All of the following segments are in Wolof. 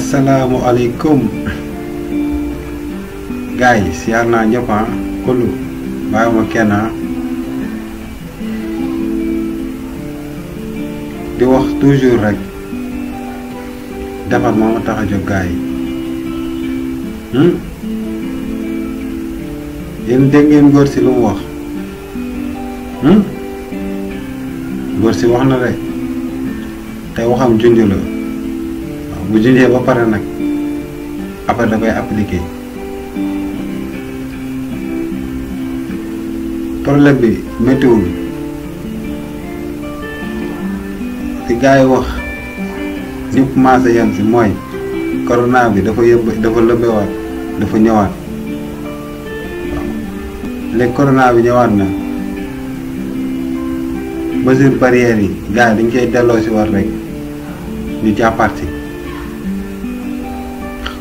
Assalamualaikum guys, siyaar naa ñëpp kullu bàyyiwuma kenn di wax toujours rek defar moo ma tax a jóg gaay yéen dégg ngeen góor si lu mu wax góor si wax na de tey waxam junj la bu junjee ba pare nag après da koy appliquer problème bi méttiwul ci gars yi wax ñu commencé yem si mooy corona bi dafa lëmbewaat dafa ñëwaat waaw léegi corona bi ñëwaat na mesure barrière yi gars yi dañ koy delloo si war rek ñu jàppaat si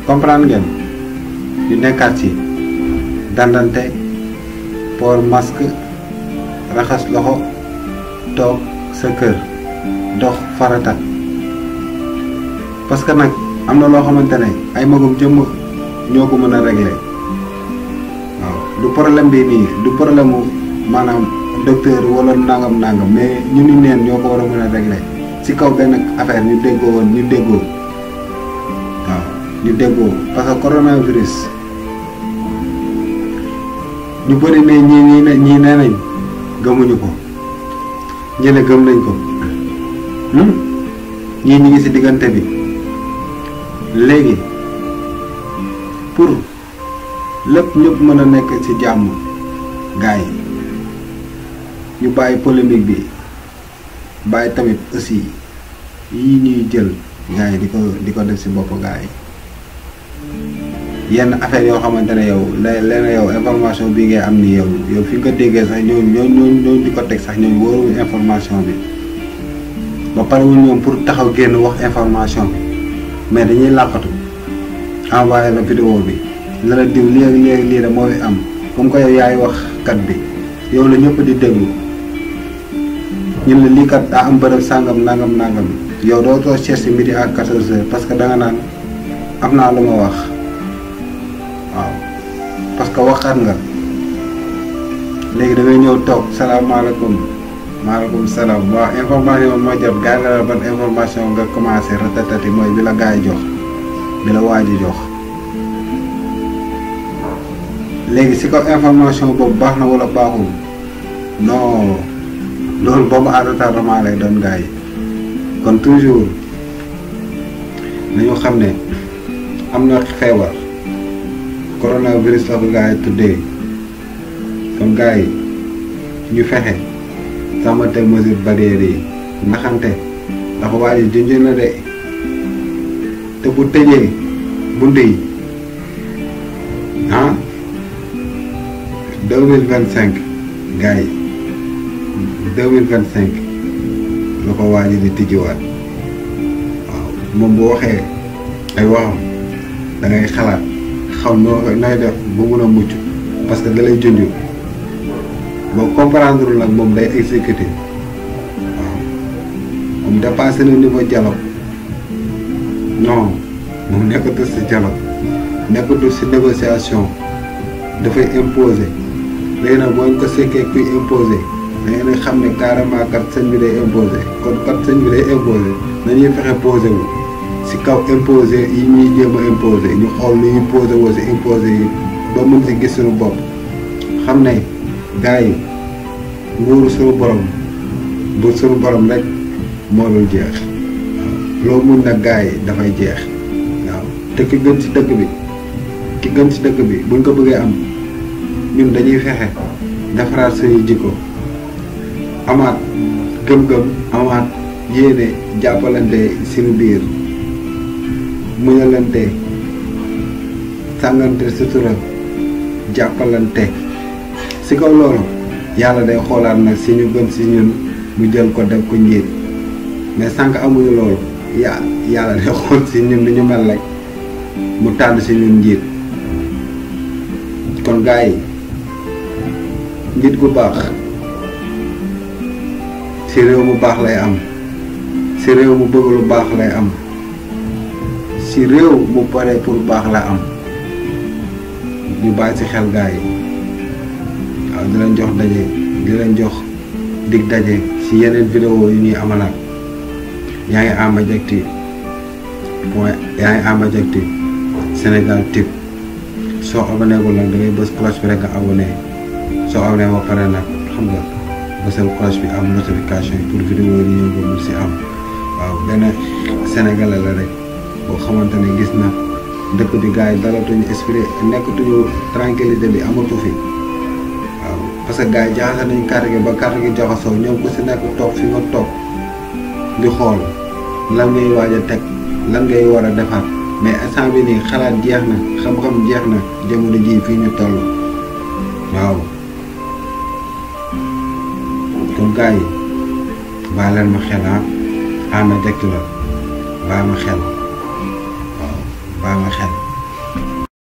comprendre ngeen ñu nekkaat ci dandante port masque raxas loxo toog sa kër dox farata parce que nag am na loo xamante ne ay magum jëmm ñoo ko mën a régler waaw du problème bi nii du problème mu maanaam docteur wala nangam mais ñu ni neen ñoo ko war a mën a régler ci kaw benn affaire ñu déggoo parce que coronavirus ñu bëri ne ñii nee nañ gëmuñu ko ñi ne gëm nañ ko ñii ñi ngi ci diggante bi léegi pour lépp ñëpp mën a nekk ci jàmm gaay ñu bàyyi polémique bi bàyyi tamit aussi yii ñuy jël gaay di ko def ci bopp gaay yenn affaire yoo xamante ne yow leena yow information bi ngay am ni yow fi nga déggee sax ñoo di ko teg sax ñooñu wóoruñu information bi ba pare wuñ ñoom pour taxaw génn wax information bi mais dañuy làqatu envoyé la vidéo bi la la diw léegi lii da moo fi am comme que yow yaay wax kat bi yow la ñëpp di déglu ñun la lii kat daa am bërëb sàngam nangam yow doo too chercher midi à 14h parce que da nga naan am naa lu ma wax waaw parce que waxaat nga léegi da ngay ñëw toog salaamaaleykum maaleykum salaam waaw information moo jot gars la ban information nga commencé ratatati mooy bi la gars yi jox bi la waa ji jox léegi si ko information boobu baax na wala baaxul non loolu boobu à retardement lay doon gars yi kon toujours nañu xam ne am na feebar coronavirus la ko gars yi tuddee kon gars yi ñu fexe sàmmante mesure barrière yi naxante dafa waa ji junj na de te bu tëjee bunt yi 2025 gars yi 2025 la ko waa ji di tijjiwaat waaw moom bu waxee ay waxam da ngay xalaat xam nooy def ba mun a mucc parce que da lay junj boo comprendre nag moom day exécuter waaw moom dépassé na niveau dialogue non moom nekkatul si dialogue nekkatul si négociation dafay imposer léegi nag boo ko sekkee kuy imposer da ngeen xam ne carrément kat sëñ bi day imposer kon kat sëñ bi day imposer nañuy fexe poser wu si kaw imposer yi ñuy jéem a imposer ñu xool lu ñuy poser woo si imposer yi ba mën si gis suñu bopp xam ne gars yi nguuru suñu borom bu suñu borom rek moo dul jeex waaw loo mun nag gars yi dafay jeex waaw te ki gën ci dëkk bi buñ ko bëggee am ñun dañuy fexe defaraat suñuy jikko amaat gëm-gëm amaat yéene jàppalante suñu biir muñalante sàngante sutura jàppalante si kaw loolu yàlla day xoolaat nag si ñu gën si ñun mu jël ko def ko njiit mais sànq amuñu loolu yàlla day xool si ñun ni ñu mel rek mu tànn si ñun njiit kon gars yi njiit gu baax si réew mu baax lay am si réew mu bëgg lu baax lay am si si réew mu pare pour baax la am ñu bàyyi si xel gars yi waaw di leen jox daje di leen jox dig daje si yeneen vidéo yu ñuy amalaat yaa ngi Amadiack TV yaa ngi Amadiack TV Sénégal TV soo abonné gu nag da ngay bës cloche bi rek nga abonné soo abonné ba pare nag xam nga bësal cloche bi am notification yi pour vidéo yi ñëw nga mun si am waaw benn sénégalais la rek boo xamante ne gis na dëkk bi gars yi dalatuñu esprit nekkatuñu tranquillité bi amatu fi waaw parce que gars yi jaxase nañu carte gi ba carte gi jaxasoo ñoom ku si nekk toog fi nga toog di xool lan ngay waaj a teg lan ngay war a defaat mais instant bi nii xalaat jeex na xam-xam jeex na jamono ji fii ñu toll waaw kon gars yi bàyyi leen ma xel Amadiack la bàyyi ma xel waaw bàyyi ma xel